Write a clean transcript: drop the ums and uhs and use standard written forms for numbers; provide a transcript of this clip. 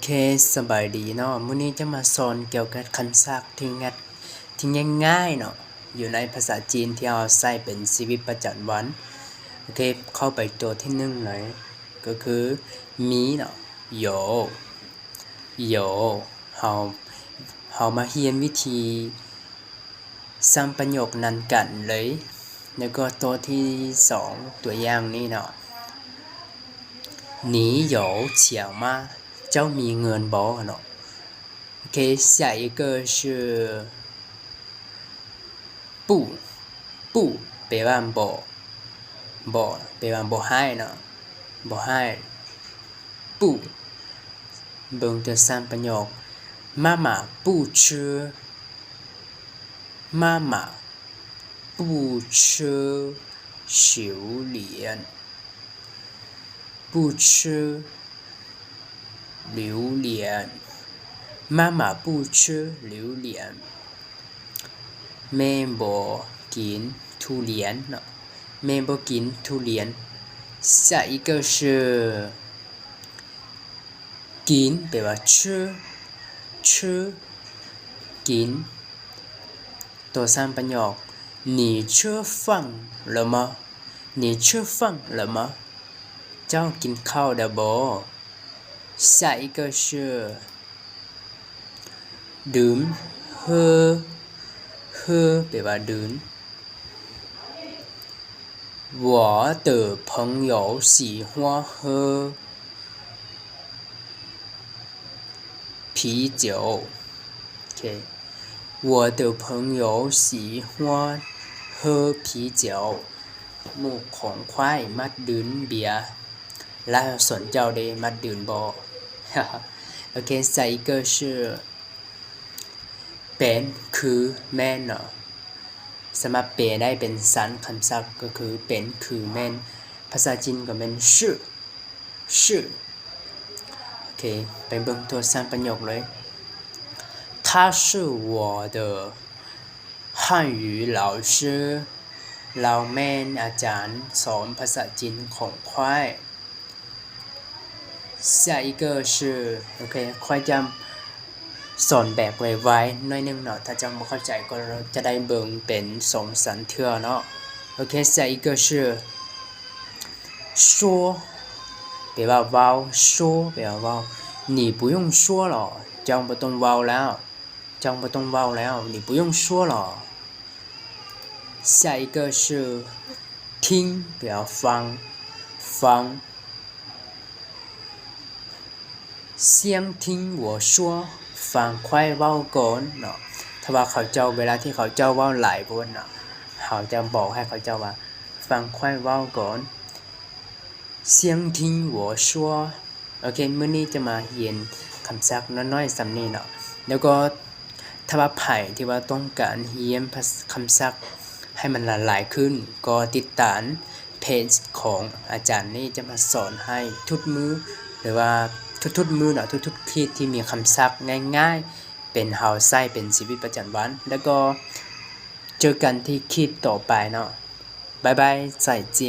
เคสบายดีเนาะมื้อนี้จะมาสอนเกี่ยวกับคำศัพท์ที่ง่ายๆเนาะอยู่ในภาษาจีนที่เราใช้เป็นชีวิตประจำวันโอเคเข้าไปตัวที่1เลยก็คือมีเนาะโยเฮามาเรียนวิธีสร้างประโยคนั้นกันเลยแล้วก็ตัวที่2ตัวอย่างนี้เนาะ你有钱吗เจ้ามีเงินบ่เนาะโอเค下一个是不แปลว่าบ่แปลว่าบ่ให้เนาะบ่ให้不เบิ่งตัวสร้างประโยค妈妈不吃妈妈不吃榴莲不吃榴莲妈妈不吃榴莲แม่บ่กินทุเรียนเนาะแม่บ่กินทุเรียน下一个是กินแปลว่า吃กินตัวสร้างประโยค你吃饭了吗你吃饭了吗เจ้ากินข้าวแล้วบ่下一个是ดื่ม喝แปลว่าดื่ม我的朋友喜欢喝啤酒 OK 我的朋友喜欢喝啤酒หมู่ของควายมักดื่มเบียร์แล้วสวนเจ้าได้มักดื่มบ่ OK 下一个是เป็นคือแม่นเนาะสามารถแปลได้เป็นสันคำศัพท์ก็คือเป็นคือแม่นภาษาจีนก็เป็นชื่อโอเคไปเบิ่งตัวสร้างประโยคเลย他是我的汉语老师เราแม่นอาจารย์สอนภาษาจีนของควาย下一个是 OK ควายจำสอนแบบไวๆหน่อยนึงเนาะถ้าจำไม่เข้าใจก็จะได้เบิ่งเป็น2-3เทื่อเนาะโอเค下一个是说แปลว่าเว้า说แปลว่าเว้า你不用说了เจ้าบ่ต้องเว้าแล้ว你不用说了下一个是听แปลว่าฟัง先听我说ฟังควายเว้าก่อนเนาะถ้าว่าเขาเจ้าเวลาที่เขาเจ้าเว้าหลายคนเนาะเขาจะบอกให้เขาเจ้าว่าฟังควายเว้าก่อน先听我说โอเคมื้อนี้จะมาเรียนคำศัพท์น้อยๆสำนี้เนาะแล้วก็ถ้าว่าไผที่ว่าต้องการเรียนคำศัพท์ให้มันหลายขึ้นก็ติดตามเพจของอาจารย์นี่จะมาสอนให้ทุกมื้อหรือว่าทุกมื้อเนาะทุกคลิปที่มีคำศัพท์ง่ายๆเป็นเฮาใช้เป็นชีวิตประจำวันแล้วก็เจอกันที่คลิปต่อไปเนาะบ๊ายบาย再见